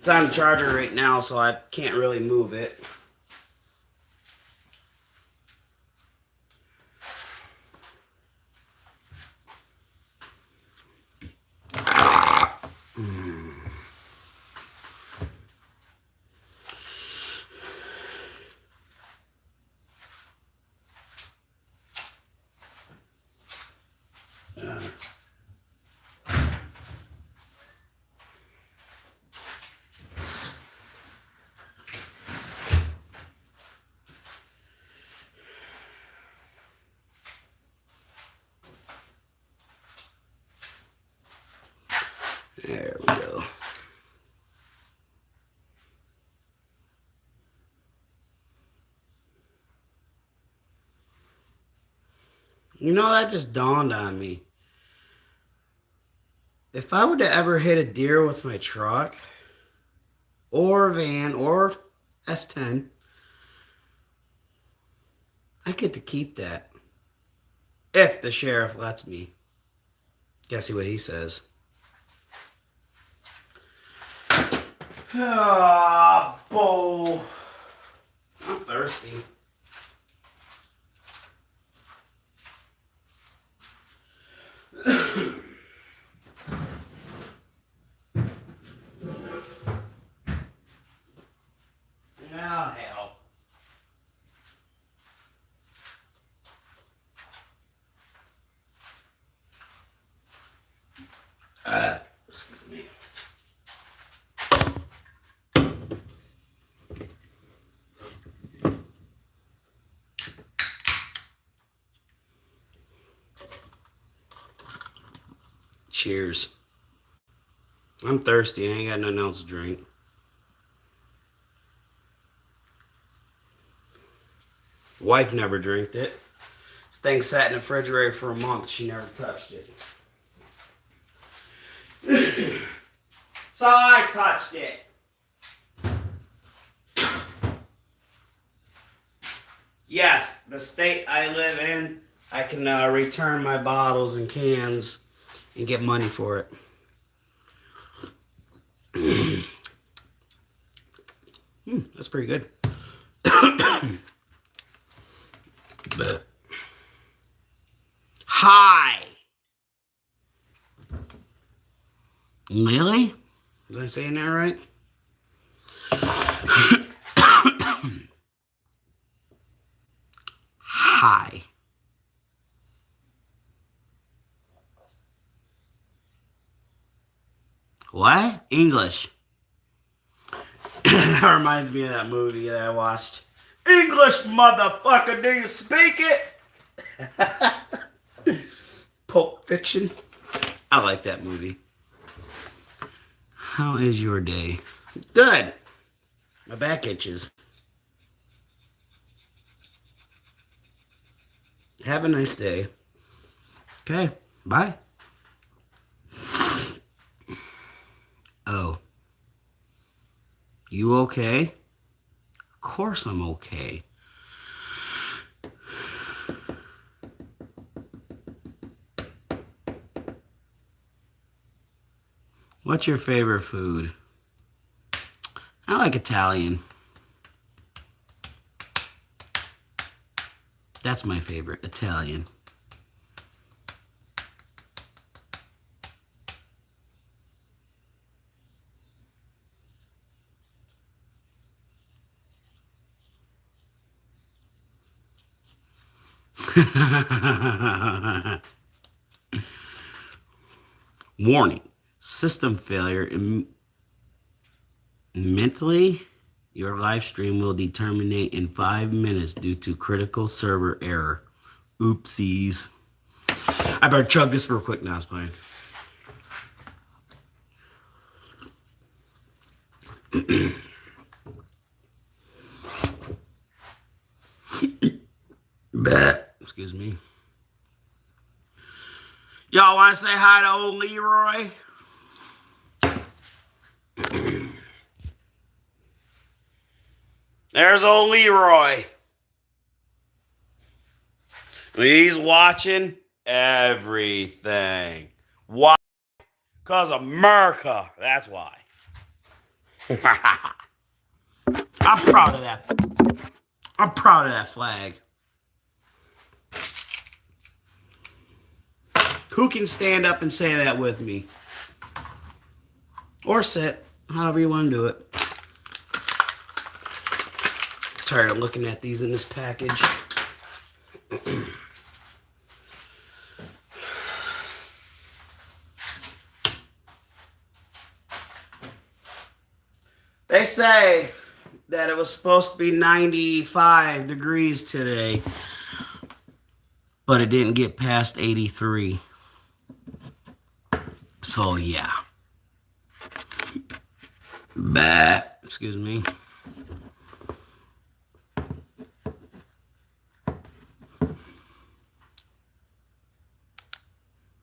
It's on charger right now, so I can't really move it. There we go. You know, that just dawned on me. If I were to ever hit a deer with my truck, or van, or S10, I get to keep that. If the sheriff lets me. Guess what he says. Ah, Bo. I'm thirsty. Oh, hell. Excuse me. Cheers. I'm thirsty. I ain't got nothing else to drink. Wife never drank it. This thing sat in the refrigerator for a month. She never touched it. So I touched it. Yes, the state I live in, I can return my bottles and cans and get money for it. That's pretty good. Hi. Really? Was I saying that right? Hi. What? English. That reminds me of that movie that I watched. English, motherfucker, do you speak it? Pulp Fiction. I like that movie. How is your day? Good. My back itches. Have a nice day. Okay, bye. Oh. You okay? Of course I'm okay. What's your favorite food? I like Italian. That's my favorite, Italian. Warning. System failure. Mentally, your live stream will terminate in 5 minutes due to critical server error. Oopsies. I better chug this real quick now, Spine. Excuse me. Y'all want to say hi to old Leroy? There's old Leroy. He's watching everything. Why? Because America. That's why. I'm proud of that. I'm proud of that flag. Who can stand up and say that with me? Or sit, however you want to do it. Tired of looking at these in this package. They say that it was supposed to be 95 degrees today, but it didn't get past 83. So, yeah. Bah. Excuse me.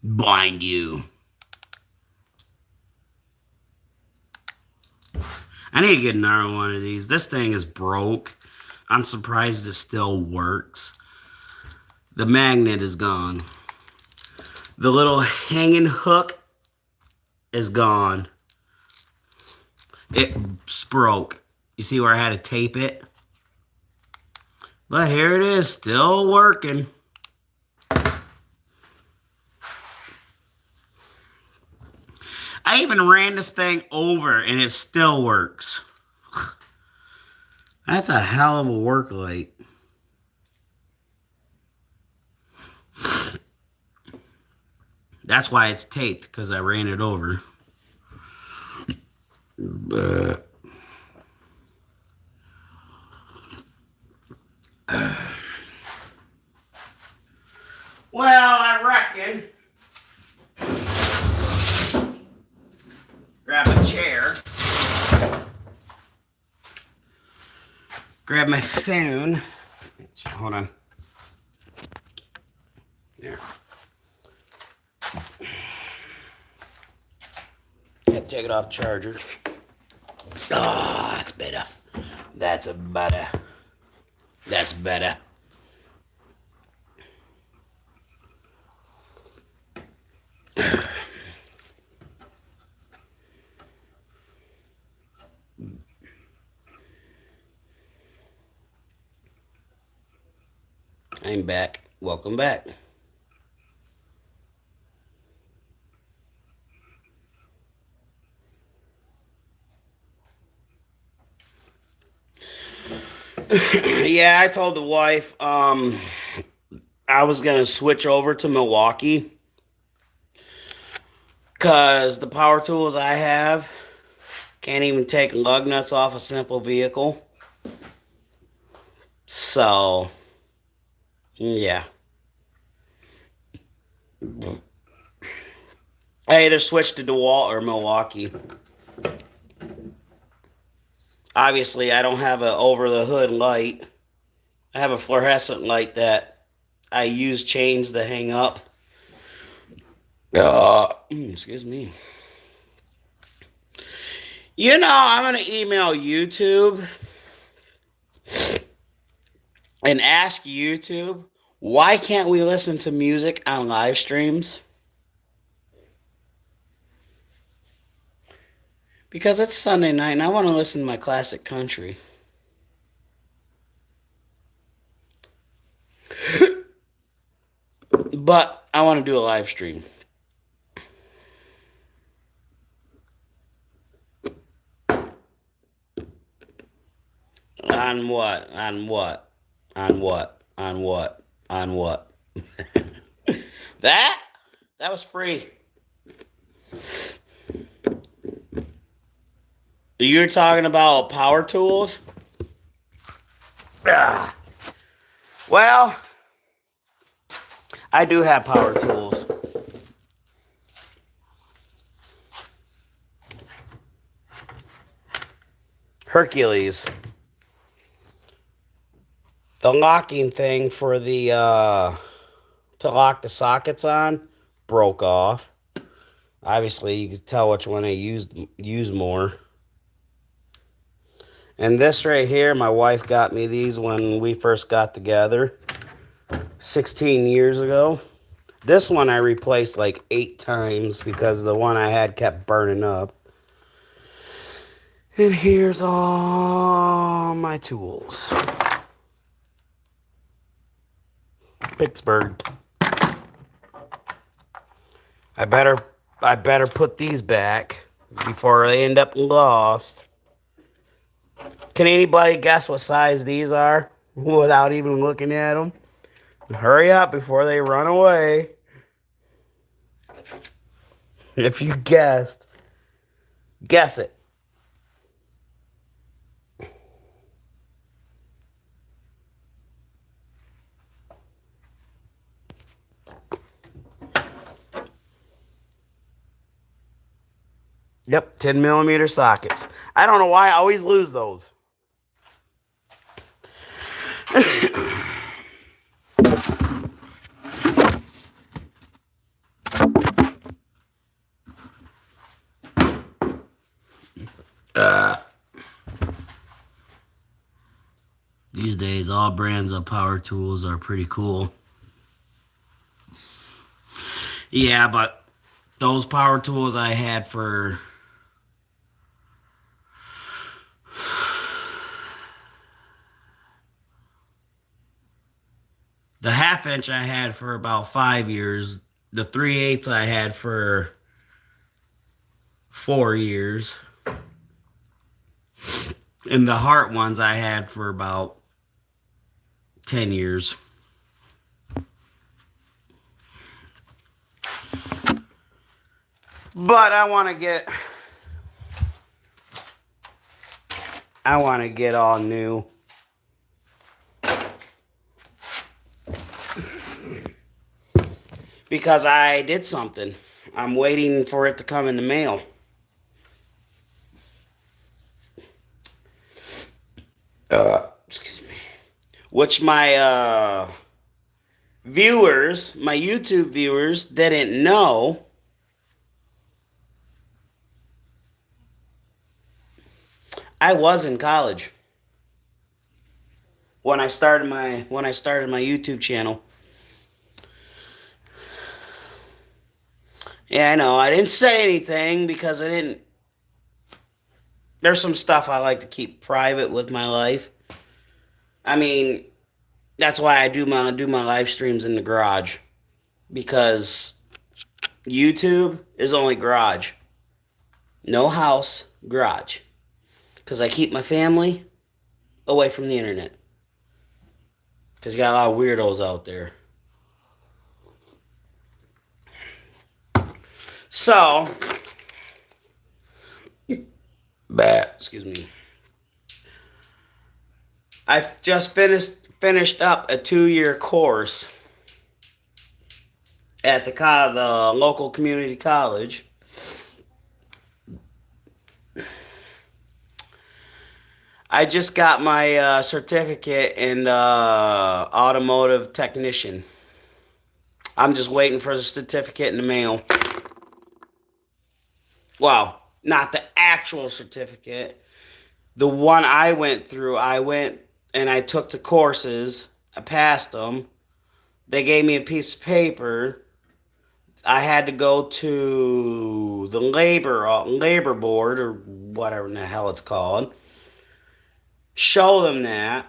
Blind you. I need to get another one of these. This thing is broke. I'm surprised it still works. The magnet is gone. The little hanging hook is gone. It's broke. You see where I had to tape it? But here it is, still working. I even ran this thing over and it still works. That's a hell of a work light. That's why it's taped, because I ran it over. Well, I reckon. Grab a chair. Grab my phone. Hold on. There. Yeah, take it off charger. Oh, that's better. That's a better. That's better. I'm back. Welcome back. Yeah, I told the wife I was going to switch over to Milwaukee because the power tools I have can't even take lug nuts off a simple vehicle. So, yeah. I either switched to DeWalt or Milwaukee. Obviously, I don't have an over-the-hood light. I have a fluorescent light that I use chains to hang up. Excuse me. You know, I'm going to email YouTube and ask YouTube, why can't we listen to music on live streams? Because it's Sunday night and I want to listen to my classic country. But I want to do a live stream. On what? On what? On what? On what? On what? That was free. You're talking about power tools? Well, I do have power tools. Hercules. The locking thing for the to lock the sockets on broke off. Obviously, you can tell which one I use more. And this right here, my wife got me these when we first got together 16 years ago. This one I replaced like 8 times because the one I had kept burning up. And here's all my tools. Pittsburgh. I better put these back before they end up lost. Can anybody guess what size these are without even looking at them? Hurry up before they run away. If you guessed, guess it. Yep, 10 millimeter sockets. I don't know why I always lose those. These days, all brands of power tools are pretty cool. Yeah, but those power tools I had for the 1/2 inch I had for about 5 years. The 3/8 I had for 4 years. And the heart ones I had for about 10 years. But I want to get all new. Because I did something. I'm waiting for it to come in the mail. Excuse me. Which my viewers, my YouTube viewers, didn't know. I was in college when I started my YouTube channel. Yeah, I know. I didn't say anything because I didn't. There's some stuff I like to keep private with my life. I mean, that's why I do my live streams in the garage, because YouTube is only garage, no house, garage, because I keep my family away from the internet, because you got a lot of weirdos out there. So, excuse me. I've just finished up a 2-year course at the local community college. I just got my certificate in automotive technician. I'm just waiting for the certificate in the mail. Well, not the actual certificate. The one I went through, I went and I took the courses. I passed them. They gave me a piece of paper. I had to go to the labor board, or whatever in the hell it's called. Show them that.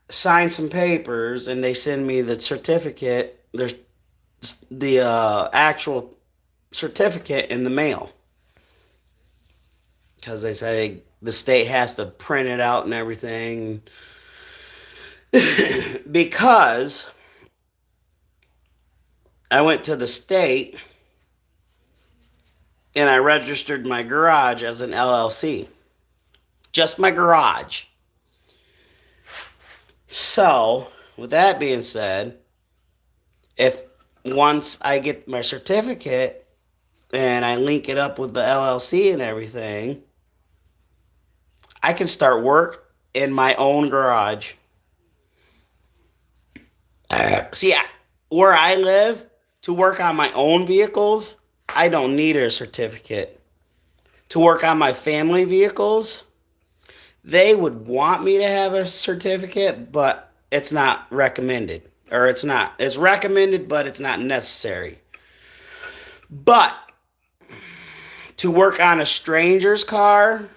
Sign some papers, and they send me the certificate. There's the actual certificate in the mail, because they say the state has to print it out and everything. Because I went to the state and I registered my garage as an LLC. Just my garage. So, with that being said, if once I get my certificate and I link it up with the LLC and everything, I can start work in my own garage. See, where I live, to work on my own vehicles, I don't need a certificate. To work on my family vehicles, they would want me to have a certificate, but it's not recommended. Or it's recommended, but it's not necessary. But to work on a stranger's car,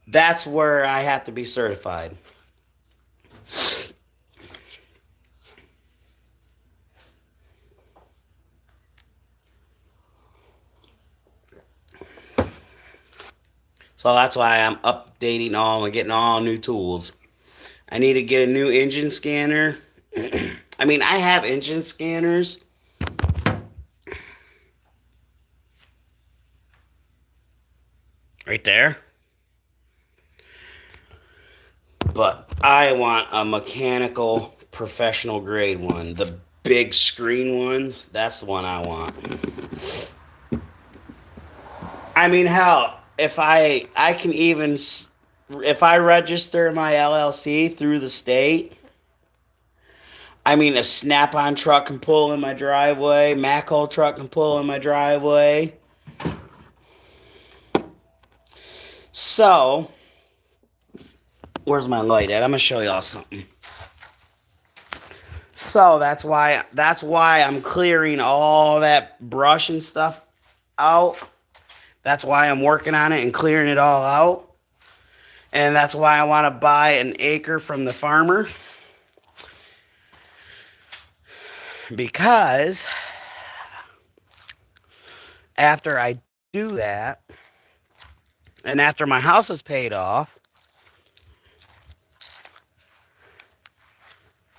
That's where I have to be certified. So that's why I'm updating all and getting all new tools. I need to get a new engine scanner. I mean, I have engine scanners. Right there. But I want a mechanical professional grade one. The big screen ones, that's the one I want. I mean, hell, if I can even if I register my LLC through the state, I mean, a Snap-on truck can pull in my driveway, Maco truck can pull in my driveway. So, where's my light at? I'm gonna show y'all something. So that's why I'm clearing all that brush and stuff out. That's why I'm working on it and clearing it all out. And that's why I want to buy an acre from the farmer. Because after I do that, and after my house is paid off,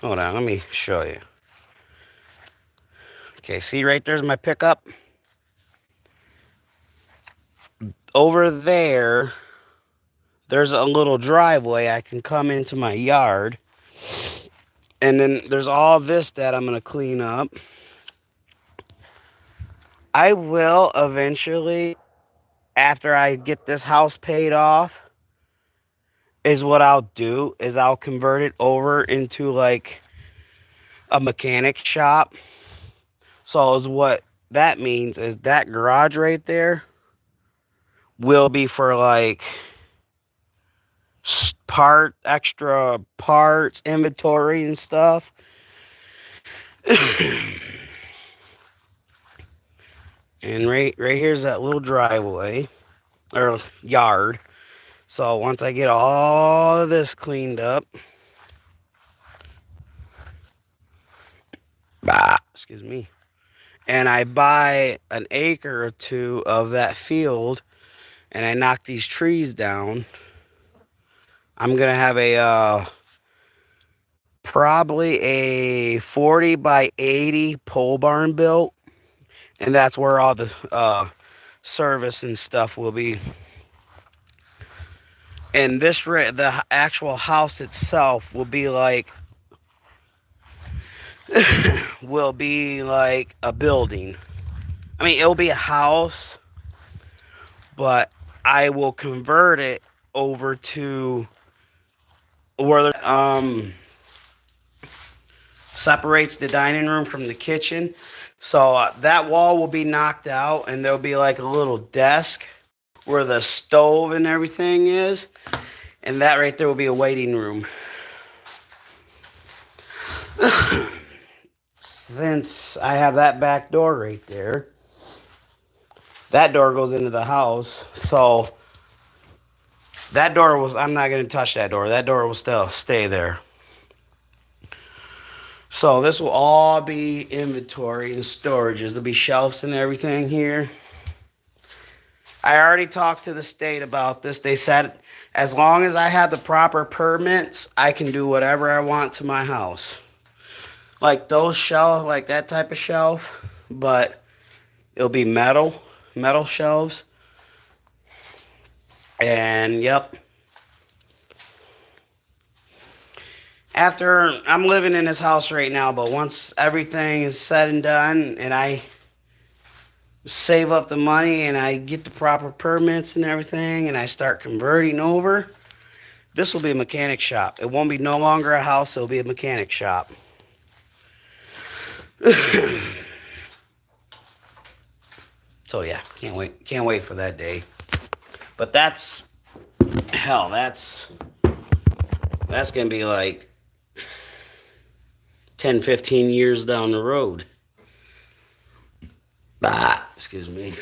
hold on, let me show you. Okay, see right there's my pickup. Over there, there's a little driveway. I can come into my yard. And then there's all this that I'm going to clean up. I will eventually, after I get this house paid off, is what I'll do is I'll convert it over into like a mechanic shop. So is what that means is that garage right there will be for like extra parts, inventory and stuff. And right here's that little driveway or yard. So once I get all of this cleaned up, excuse me, and I buy an acre or two of that field and I knock these trees down, I'm going to have a probably a 40 by 80 pole barn built. And that's where all the service and stuff will be. And the actual house itself will be like a building. I mean, it'll be a house, but I will convert it over to where separates the dining room from the kitchen. So that wall will be knocked out, and there'll be like a little desk where the stove and everything is. And that right there will be a waiting room. Since I have that back door right there, that door goes into the house. So that door I'm not going to touch that door. That door will still stay there. So this will all be inventory and storages. There'll be shelves and everything here. I already talked to the state about this. They said as long as I have the proper permits, I can do whatever I want to my house. Like those shelves, like that type of shelf, but it'll be metal shelves. And yep. After I'm living in this house right now, but once everything is said and done and I save up the money and I get the proper permits and everything and I start converting over, this will be a mechanic shop. It won't be no longer a house, it'll be a mechanic shop. So yeah, can't wait for that day. But that's gonna be like 10-15 years down the road. Excuse me.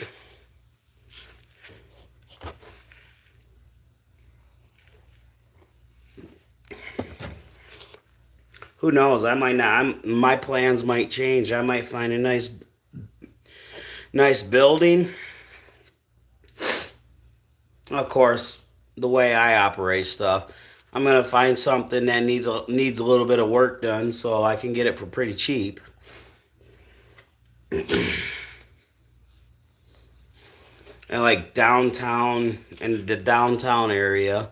Who knows? I might not. My plans might change. I might find a nice building. Of course, the way I operate stuff, I'm gonna find something that needs a little bit of work done, so I can get it for pretty cheap. And like downtown and the downtown area,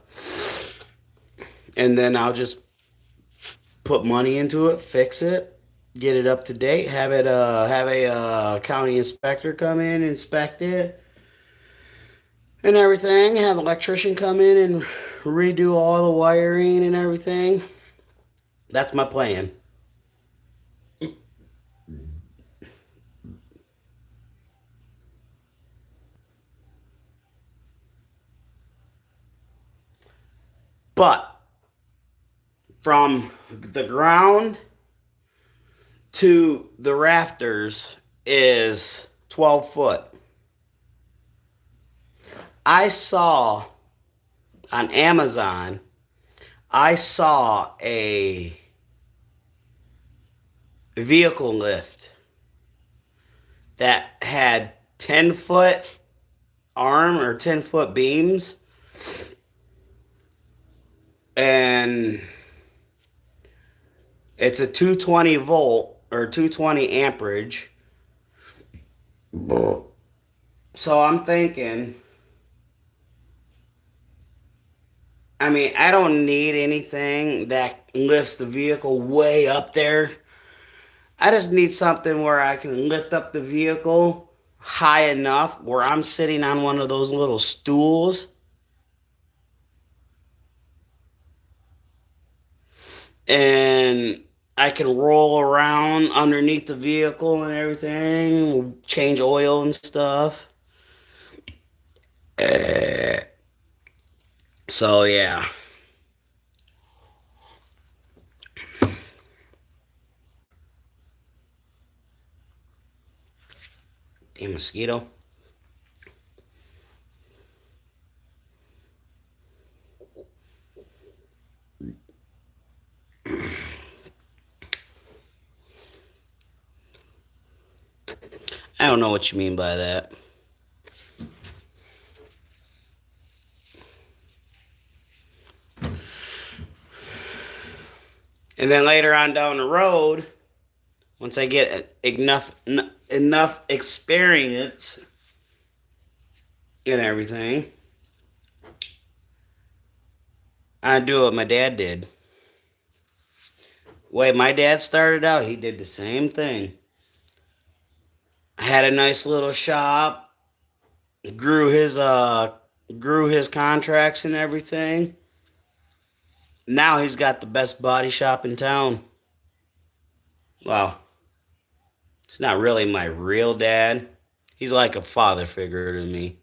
and then I'll just put money into it, fix it, get it up to date, have a county inspector come in, inspect it, and everything. Have an electrician come in and redo all the wiring and everything. That's my plan. But from the ground to the rafters is 12 foot. I saw on Amazon, I saw a vehicle lift that had 10-foot arm or 10-foot beams, and it's a 220 volt or 220 amperage. So I'm thinking, I mean, I don't need anything that lifts the vehicle way up there. I just need something where I can lift up the vehicle high enough where I'm sitting on one of those little stools and I can roll around underneath the vehicle and everything, change oil and stuff. So yeah. Damn mosquito. I don't know what you mean by that. And then later on down the road, once I get enough experience and everything, I do what my dad did. The way my dad started out, he did the same thing. Had a nice little shop, grew his contracts and everything. Now he's got the best body shop in town. Well, he's not really my real dad. He's like a father figure to me.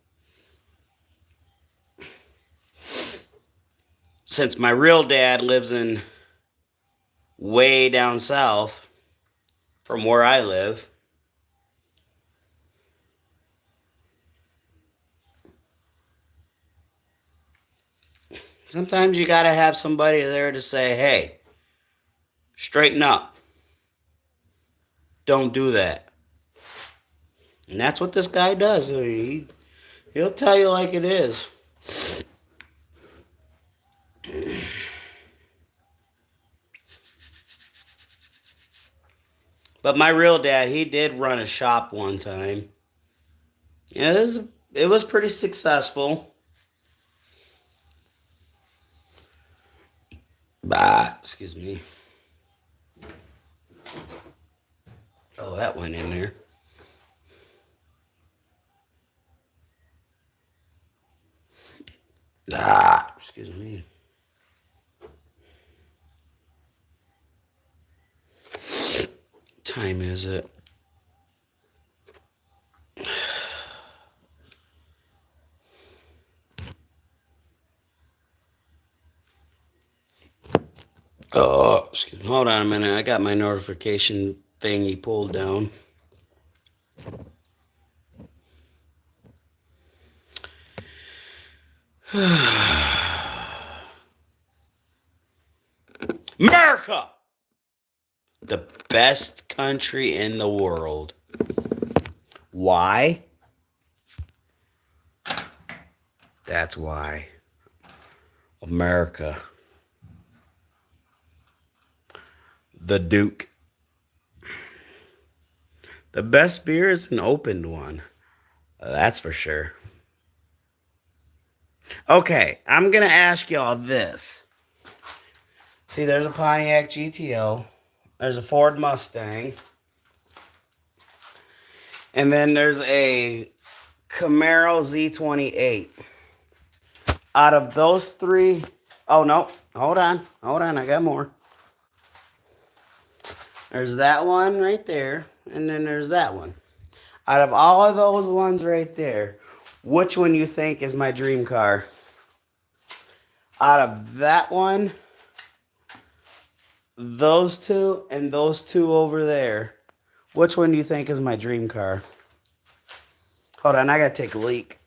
Since my real dad lives in way down south from where I live, sometimes you gotta have somebody there to say, hey, straighten up. Don't do that. And that's what this guy does. He'll tell you like it is. But my real dad, he did run a shop one time. Yeah, it was pretty successful. Excuse me. Oh, that went in there. Excuse me. Time is it? Oh, excuse me. Hold on a minute. I got my notification thingy pulled down. America! The best country in the world. Why? That's why. America. The Duke. The best beer is an opened one. That's for sure. Okay, I'm going to ask y'all this. See, there's a Pontiac GTO. There's a Ford Mustang. And then there's a Camaro Z28. Out of those three... Oh, no. Hold on. I got more. There's that one right there. And then there's that one. Out of all of those ones right there, which one you think is my dream car? Out of that one, those two, and those two over there, which one do you think is my dream car? Hold on, I gotta take a leak.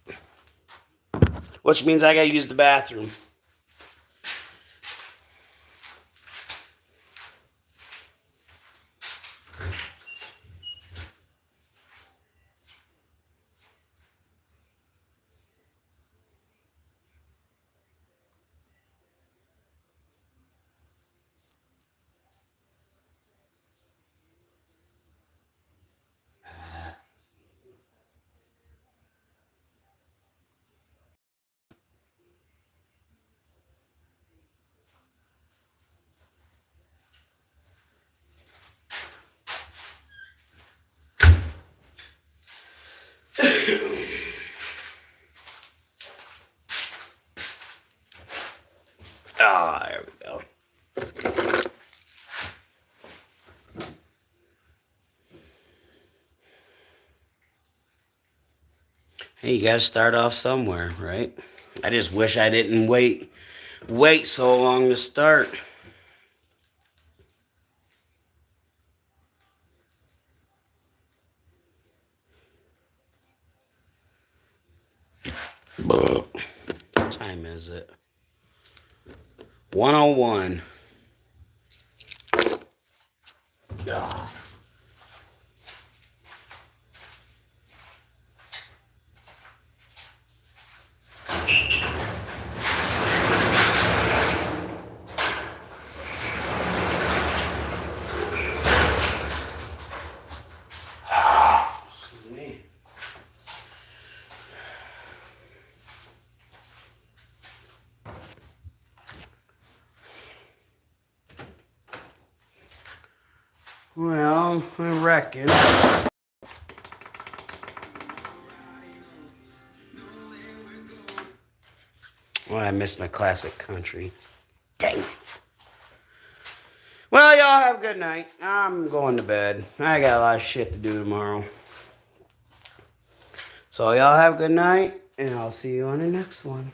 Which means I gotta use the bathroom. Ah, there we go. Hey, you gotta start off somewhere, right? I just wish I didn't wait so long to start. What time is it? 1:01. Ah. Excuse me. Well, I reckon. Well, I missed my classic country. Dang it. Well, y'all have a good night. I'm going to bed. I got a lot of shit to do tomorrow. So y'all have a good night, and I'll see you on the next one.